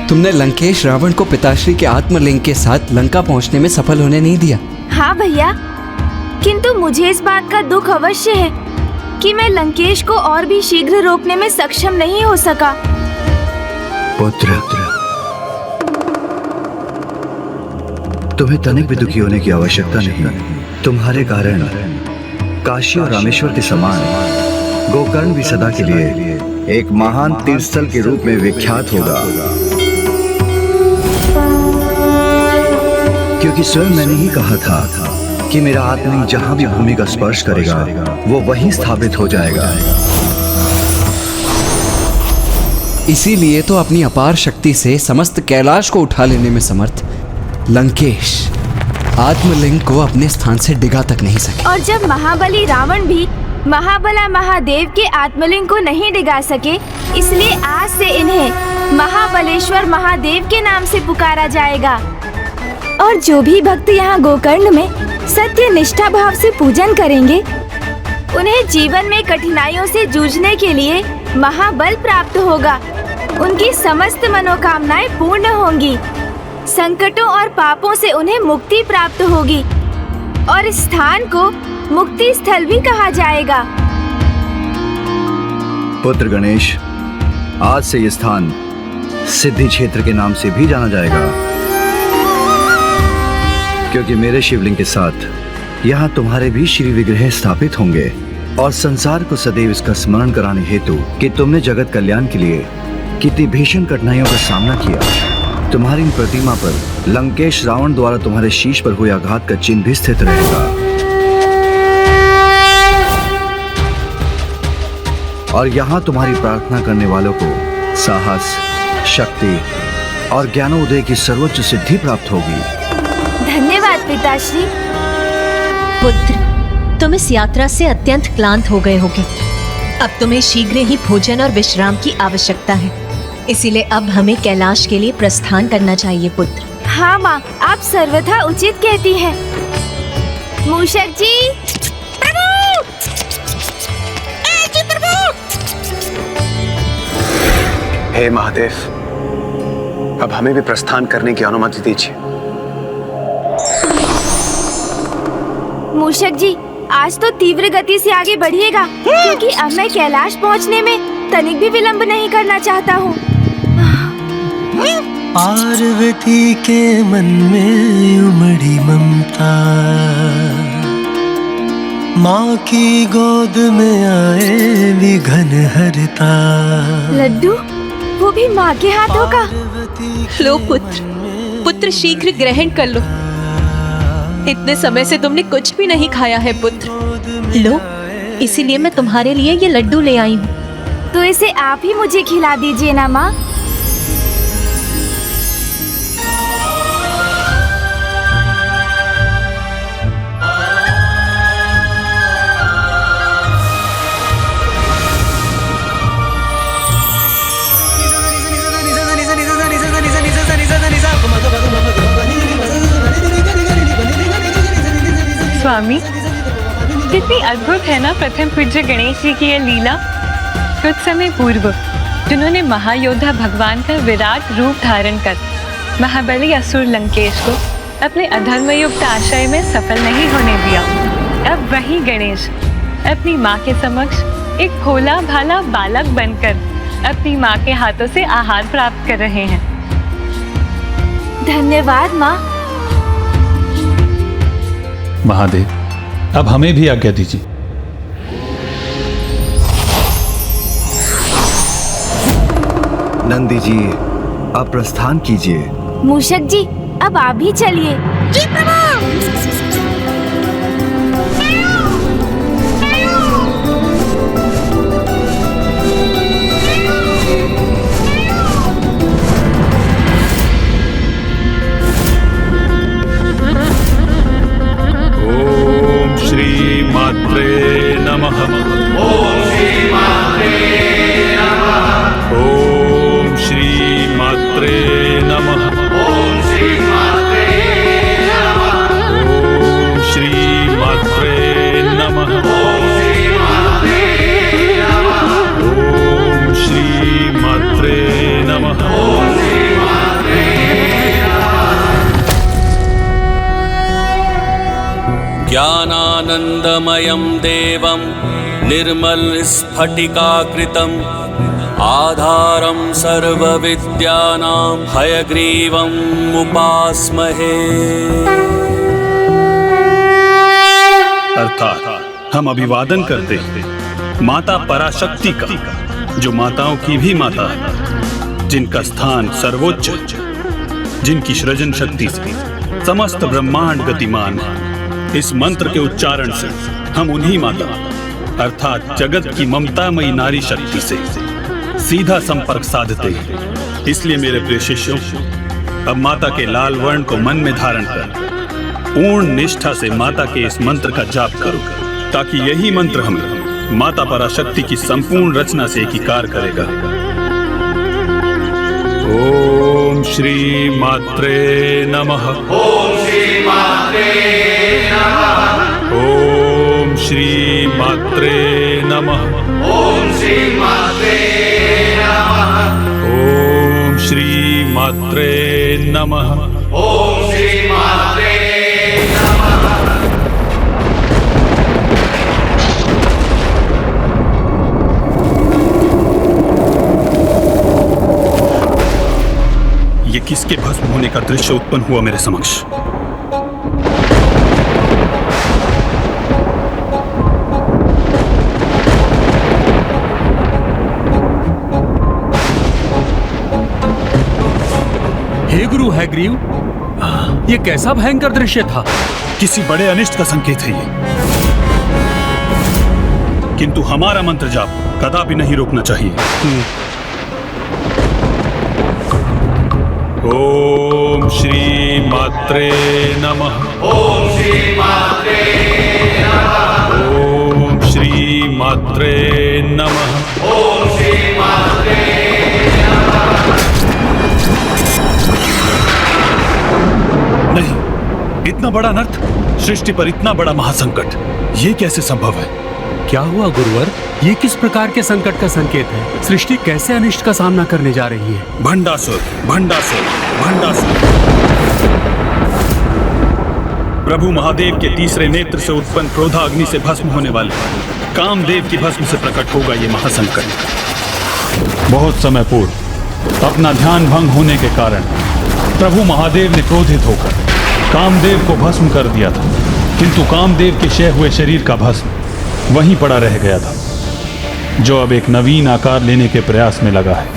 तुमने लंकेश रावण को पिताश्री के आत्मलिंग के साथ लंका पहुंचने में सफल होने नहीं दिया। हाँ भैया, किंतु मुझे इस बात का दुख अवश्य है कि मैं लंकेश को और भी शीघ्र रोकने में सक्षम नहीं हो सका। पुत्र, तुम्हें तनिक भी दुखी होने की आवश्यकता नहीं। तुम्हारे कारण काशी और रामेश्वर के समान गोकर्ण भी सदा के लिए एक महान तीर्थस्थल के रूप में विख्यात होगा, क्योंकि स्वयं मैंने ही कहा था कि मेरा आत्मलिंग जहां भी भूमि का स्पर्श करेगा वो वहीं स्थापित हो जाएगा। इसीलिए तो अपनी अपार शक्ति से समस्त कैलाश को उठा लेने में समर्थ लंकेश आत्मलिंग को अपने स्थान से डिगा तक नहीं सके। और जब महाबली रावण भी महाबला महादेव के आत्मलिंग को नहीं डिगा सके, इसलिए आज से इन्हें महाबलेश्वर महादेव के नाम से पुकारा जाएगा। और जो भी भक्त यहाँ गोकर्ण में सत्य निष्ठा भाव से पूजन करेंगे, उन्हें जीवन में कठिनाइयों से जूझने के लिए महाबल प्राप्त होगा। उनकी समस्त मनोकामनाएं पूर्ण होंगी, संकटों और पापों से उन्हें मुक्ति प्राप्त होगी और इस स्थान को मुक्ति स्थल भी कहा जाएगा। पुत्र गणेश, आज से ये स्थान सिद्धि क्षेत्र के नाम से भी जाना जाएगा, क्योंकि मेरे शिवलिंग के साथ यहाँ तुम्हारे भी श्री विग्रह स्थापित होंगे और संसार को सदैव इसका स्मरण कराने हेतु कि तुमने जगत कल्याण के लिए कितनी भीषण कठिनाइयों का सामना किया। तुम्हारी इन प्रतिमा पर लंकेश रावण द्वारा तुम्हारे शीश पर हुए आघात का चिन्ह भी स्थित रहेगा और यहाँ तुम्हारी प्रार्थना करने वालों को साहस, शक्ति और ज्ञानोदय की सर्वोच्च सिद्धि प्राप्त होगी। धन्यवाद पिताश्री। पुत्र, तुम इस यात्रा से अत्यंत क्लांत हो गए होगे। अब तुम्हें शीघ्र ही भोजन और विश्राम की आवश्यकता है, इसीलिए अब हमें कैलाश के लिए प्रस्थान करना चाहिए पुत्र। हाँ माँ, आप सर्वथा उचित कहती हैं। मूषक जी, प्रभु! जी प्रभु! हे महादेव, अब हमें भी प्रस्थान करने की अनुमति दीजिए। मूषक जी, आज तो तीव्र गति से आगे बढ़िएगा, क्योंकि अब मैं कैलाश पहुंचने में तनिक भी विलंब नहीं करना चाहता हूँ। पार्वती के मन में उमड़ी ममता, माँ की गोद में आए विघन हरता। लड्डू, वो भी माँ के हाथों का। लो पुत्र, पुत्र शीघ्र ग्रहण कर लो। इतने समय से तुमने कुछ भी नहीं खाया है पुत्र। लो, इसीलिए मैं तुम्हारे लिए ये लड्डू ले आई हूँ। तो इसे आप ही मुझे खिला दीजिए ना माँ। स्वामी, कितनी अद्भुत है ना प्रथम पूज्य गणेश जी की यह लीला। कुछ समय पूर्व जिन्होंने महायोद्धा भगवान का विराट रूप धारण कर महाबली असुर लंकेश को अपने अधर्मयुक्त आशय में सफल नहीं होने दिया, अब वही गणेश अपनी माँ के समक्ष एक भोला भाला बालक बनकर अपनी माँ के हाथों से आहार प्राप्त कर रहे हैं। धन्यवाद माँ। महादेव, अब हमें भी आज्ञा दीजिए। नंदी जी, आप प्रस्थान कीजिए। मूषक जी, अब आप भी चलिए। जी प्रभु। श्री मात्रे नमः। ओम श्री मात्रे नमः। ओम श्री मात्रे नमः। ओम श्री मात्रे नमः। चिदानन्दमयं देवं निर्मलस्फटिकाकृतिम् आधारं सर्वविद्यानां हयग्रीवम् उपास्महे। अर्थात हम अभिवादन करते हैं माता पराशक्ति का, जो माताओं की भी माता है, जिनका स्थान सर्वोच्च, जिनकी सृजन शक्ति से समस्त ब्रह्मांड गतिमान है। इस मंत्र के उच्चारण से हम उन्हीं माता अर्थात जगत की ममतामयी नारी शक्ति से सीधा संपर्क साधते हैं। इसलिए मेरे प्रिय शिष्यों, अब माता के लाल वर्ण को मन में धारण कर पूर्ण निष्ठा से माता के इस मंत्र का जाप करो, ताकि यही मंत्र हमें माता पराशक्ति की संपूर्ण रचना से एकीकार करेगा। ओम श्री मात्रे नमः। ओम श्री मात्रे नमः। ओम श्री मात्रे नमः। ओम श्री मात्रे नमः। ओम श्री मात्रे नमः। ओम श्री मात्रे नमः। ये किसके भस्म होने का दृश्य उत्पन्न हुआ मेरे समक्ष? हे गुरु हैग्रीव, ये कैसा भयंकर दृश्य था? किसी बड़े अनिष्ट का संकेत है ये, किंतु हमारा मंत्र जाप कदापि नहीं रोकना चाहिए। ओम श्री मात्रे नमः। ओम श्री मात्रे नमः। ओम श्री मात्रे नमः। ओम श्री मात्रे नमः। नहीं, इतना बड़ा अनर्थ, सृष्टि पर इतना बड़ा महासंकट, ये कैसे संभव है? क्या हुआ गुरुवर? ये किस प्रकार के संकट का संकेत है? सृष्टि कैसे अनिष्ट का सामना करने जा रही है? भंडासुर, भंडासुर, भंडासुर। प्रभु महादेव के तीसरे नेत्र से उत्पन्न क्रोधाग्नि से भस्म होने वाले कामदेव की भस्म से प्रकट होगा ये महासंकट। बहुत समय पूर्व अपना ध्यान भंग होने के कारण प्रभु महादेव ने क्रोधित होकर कामदेव को भस्म कर दिया था, किंतु कामदेव के क्षय हुए शरीर का भस्म वहीं पड़ा रह गया था, जो अब एक नवीन आकार लेने के प्रयास में लगा है।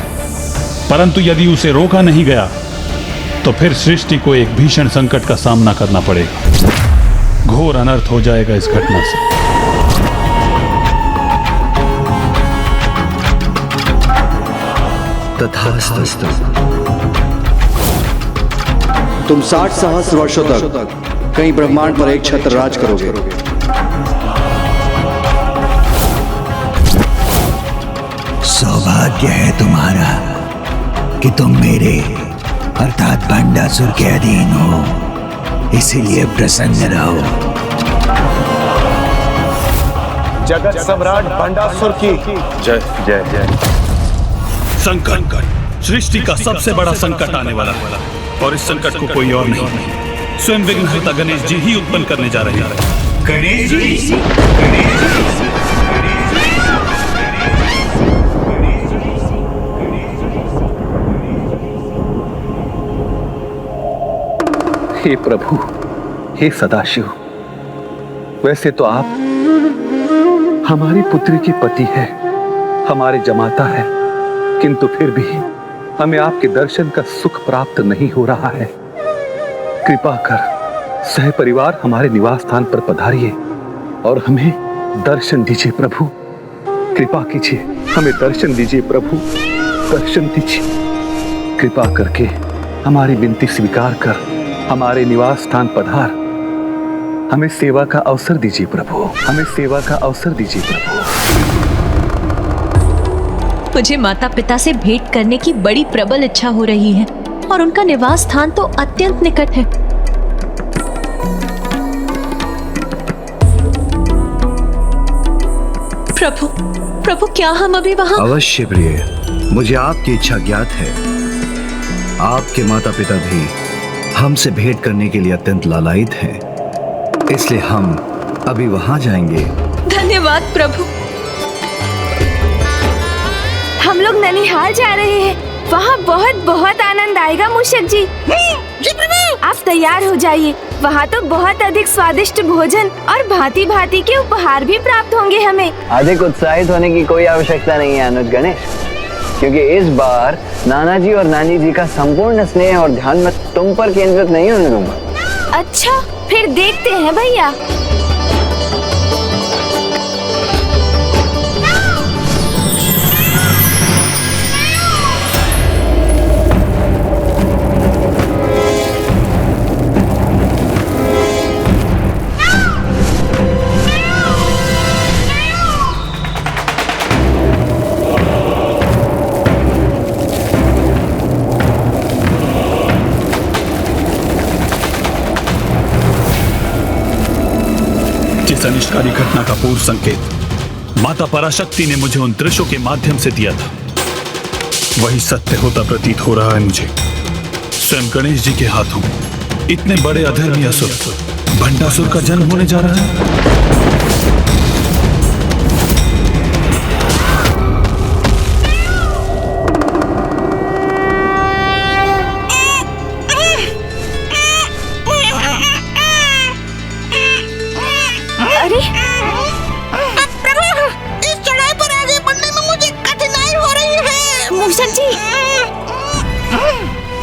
परंतु यदि उसे रोका नहीं गया तो फिर सृष्टि को एक भीषण संकट का सामना करना पड़ेगा। घोर अनर्थ हो जाएगा इस घटना से। तथास्तु। तुम 60 सहस्त्र वर्षों तक कई ब्रह्मांड पर एक छत्र राज करोगे। सौभाग्य है तुम्हारा कि तुम मेरे अर्थात भंडासुर के अधीन हो, इसीलिए प्रसन्न रहो। जगत सम्राट भंडासुर की जय जय जय। संकट, सृष्टि का सबसे बड़ा संकट आने वाला है, और इस संकट को कोई और नहीं, स्वयं विघ्नहर्ता गणेश जी ही उत्पन्न करने जा रहे हैं। गणेश जी, गणेश जी। हे प्रभु, हे सदाशिव, वैसे तो आप हमारी पुत्री की पति है, हमारे जमाता है, किंतु फिर भी हमें आपके दर्शन का सुख प्राप्त नहीं हो रहा है। कृपा कर सह परिवार हमारे निवास स्थान पर पधारिए और हमें दर्शन दीजिए प्रभु। कृपा कीजिए, हमें दर्शन दीजिए प्रभु, दर्शन दीजिए। कृपा करके हमारी विनती स्वीकार कर हमारे निवास स्थान पधार, हमें सेवा का अवसर दीजिए प्रभु, हमें सेवा का अवसर दीजिए प्रभु। मुझे माता पिता से भेंट करने की बड़ी प्रबल इच्छा हो रही है, और उनका निवास स्थान तो अत्यंत निकट है। प्रभु, प्रभु, क्या हम अभी वहां? अवश्य प्रिय, मुझे आपकी इच्छा ज्ञात है। आपके माता पिता भी हमसे भेंट करने के लिए अत्यंत लालायित हैं, इसलिए हम अभी वहां जाएंगे। धन्यवाद प्रभु। हम लोग ननिहाल जा रहे हैं। वहाँ बहुत बहुत आनंद आएगा मूषक जी। आप तैयार हो जाइए। वहाँ तो बहुत अधिक स्वादिष्ट भोजन और भांति भांति के उपहार भी प्राप्त होंगे हमें। अधिक उत्साहित होने की कोई आवश्यकता नहीं है अनुज गणेश, क्योंकि इस बार नाना जी और नानी जी का संपूर्ण स्नेह और ध्यान मैं तुम पर केंद्रित नहीं होने दूंगा। अच्छा, फिर देखते हैं भैया। जिस अनिष्टकारी घटना का पूर्व संकेत माता पराशक्ति ने मुझे उन दृश्यों के माध्यम से दिया था, वही सत्य होता प्रतीत हो रहा है मुझे। स्वयं गणेश जी के हाथों इतने बड़े अधर्मी असुर भंडासुर का जन्म होने जा रहा है।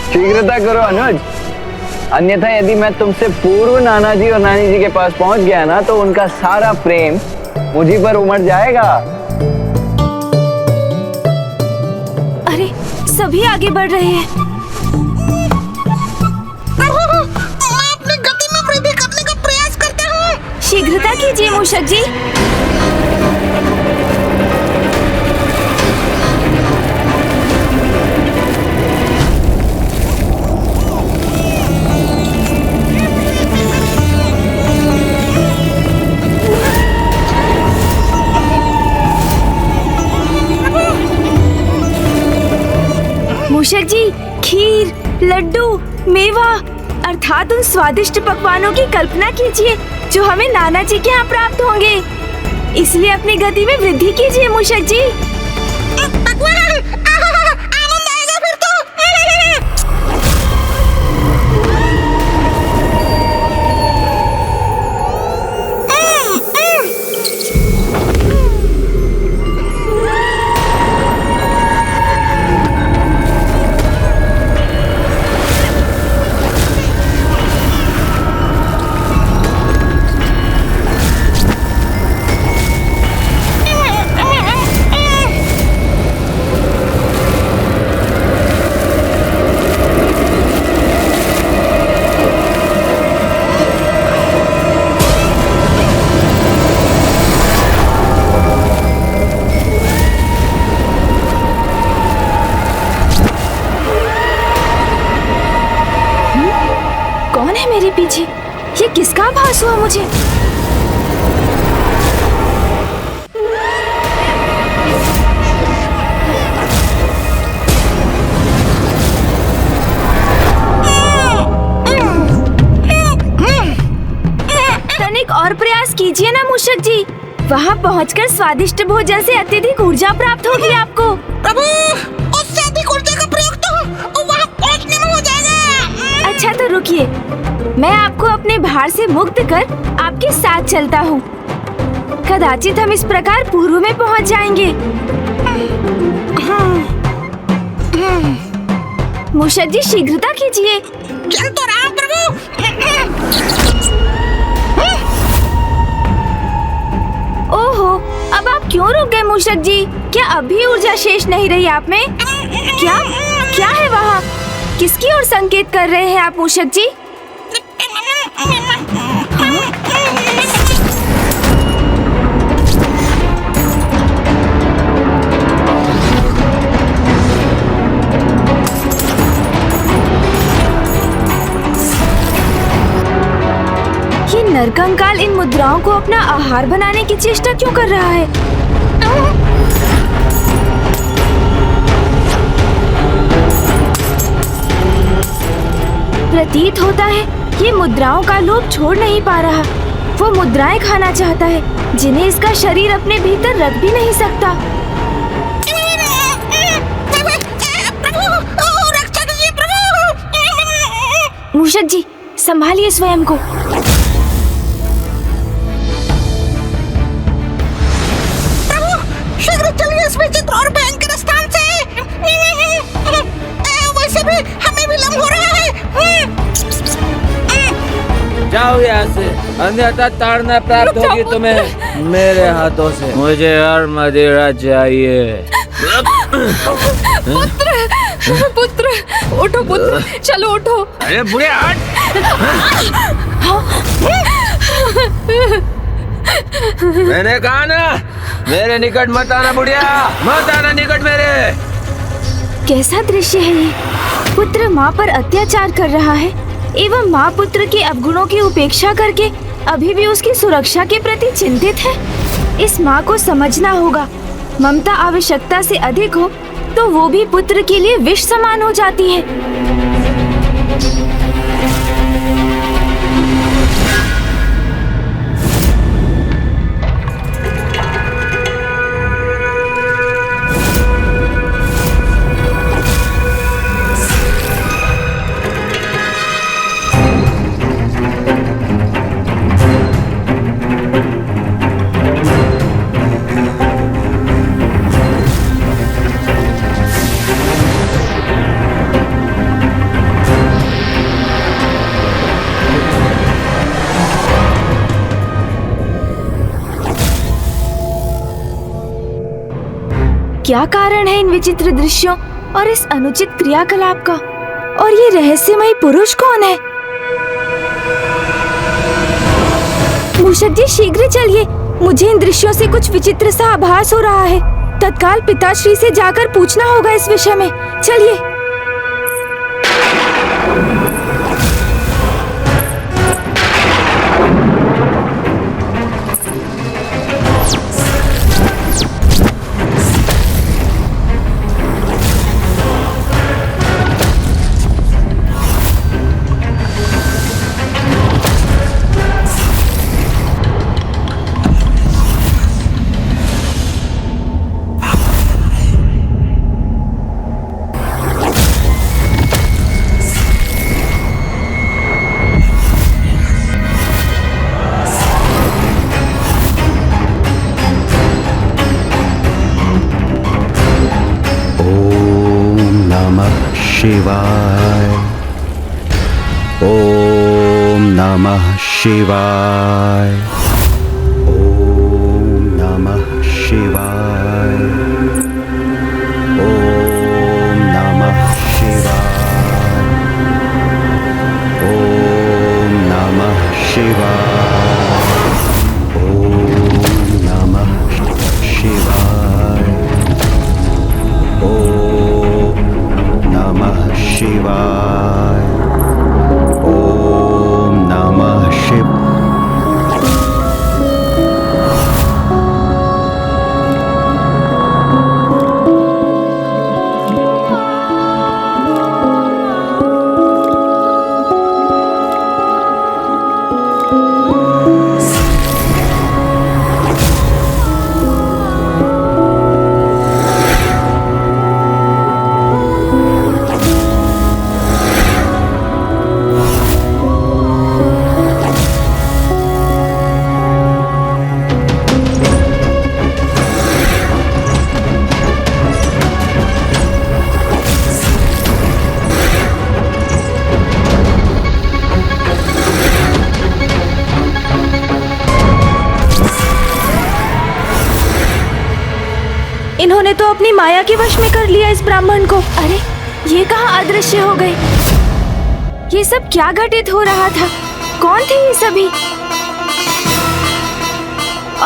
शीघ्रता करो अनुज, अन्यथा यदि मैं तुमसे पूर्व नाना जी और नानी जी के पास पहुंच गया ना तो उनका सारा प्रेम मुझी पर उमड़ जाएगा। अरे सभी आगे बढ़ रहे हैं। मैं अपनी गति में वृद्धि करने का प्रयास करता हूँ। शीघ्रता कीजिए मूषक जी। मूषक जी, खीर, लड्डू, मेवा अर्थात उन स्वादिष्ट पकवानों की कल्पना कीजिए जो हमें नाना जी के यहाँ प्राप्त होंगे। इसलिए अपनी गति में वृद्धि कीजिए मूषक जी। आनंद आएगा फिर तो। पीछे ये किसका आभास हुआ मुझे? तनिक और प्रयास कीजिए ना मूषक जी। वहाँ पहुँचकर स्वादिष्ट भोजन से अत्यधिक ऊर्जा प्राप्त होगी आपको। प्रभु, उससे अधिक ऊर्जा का प्रयोग तो वहाँ पहुँचने में हो जाएगा। अच्छा तो रुकिए, मैं आपको अपने भार से मुक्त कर आपके साथ चलता हूँ। कदाचित हम इस प्रकार पूर्व में पहुँच जाएंगे। मूषक जी शीघ्रता कीजिए। चल तो रहा प्रभु। ओहो, अब आप क्यों रुक गए मूषक जी? क्या अभी ऊर्जा शेष नहीं रही आप में? क्या क्या है वहाँ? किसकी ओर संकेत कर रहे हैं आप मूषक जी? ये नरकंकाल इन मुद्राओं को अपना आहार बनाने की चेष्टा क्यों कर रहा है? प्रतीत होता है ये मुद्राओं का लोभ छोड़ नहीं पा रहा। वो मुद्राएं खाना चाहता है जिन्हें इसका शरीर अपने भीतर रख भी नहीं सकता। मूषक जी, संभालिए स्वयं को। शीघ्र चलिए इस विचित्र और भयंकर स्थान से। वैसे भी हमें विलंब हो रहा है। जाओ यहाँ से, अन्यथा ताड़ना प्राप्त होगी तुम्हें मेरे हाथों से। मुझे और मदिरा चाहिए। पुत्र, उठो पुत्र, चलो उठो। अरे बुढ़े हट। मैंने कहा ना, मेरे निकट मत आना बुढ़िया, मत आना निकट मेरे। कैसा दृश्य है ये? पुत्र माँ पर अत्याचार कर रहा है एवं माँ पुत्र के अवगुणों की उपेक्षा करके अभी भी उसकी सुरक्षा के प्रति चिंतित है। इस माँ को समझना होगा, ममता आवश्यकता से अधिक हो तो वो भी पुत्र के लिए विष समान हो जाती है। क्या कारण है इन विचित्र दृश्यों और इस अनुचित क्रियाकलाप का? और ये रहस्यमयी पुरुष कौन है? मूषक जी, शीघ्र चलिए, मुझे इन दृश्यों से कुछ विचित्र सा आभास हो रहा है। तत्काल पिताश्री से जाकर पूछना होगा इस विषय में। चलिए। शिवाय। ओम नमः शिवाय। ओम नमः शिवाय। ओम नमः शिवाय। ओम नमः शिवाय। ओम नमः शिवाय। ओम नमः शिवाय। ओम नमः शिव। इन्होंने तो अपनी माया के वश में कर लिया इस ब्राह्मण को। अरे, ये कहाँ अदृश्य हो गए? ये सब क्या घटित हो रहा था? कौन थे ये सभी?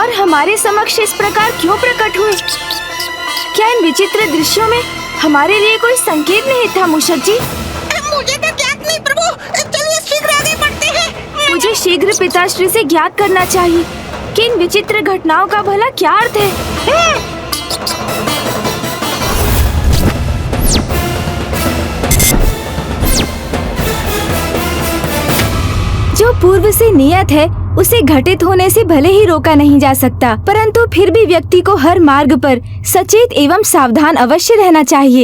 और हमारे समक्ष इस प्रकार क्यों प्रकट हुए? क्या इन विचित्र दृश्यों में हमारे लिए कोई संकेत नहीं था मूषक जी? मुझे तो ज्ञात नहीं प्रभु, चलिए शीघ्र आगे बढ़ते हैं। मुझे शीघ्र पिताश्री से ज्ञात करना चाहिए कि इन विचित्र घटनाओं का भला क्या अर्थ है। जो पूर्व से नियत है उसे घटित होने से भले ही रोका नहीं जा सकता, परंतु फिर भी व्यक्ति को हर मार्ग पर सचेत एवं सावधान अवश्य रहना चाहिए।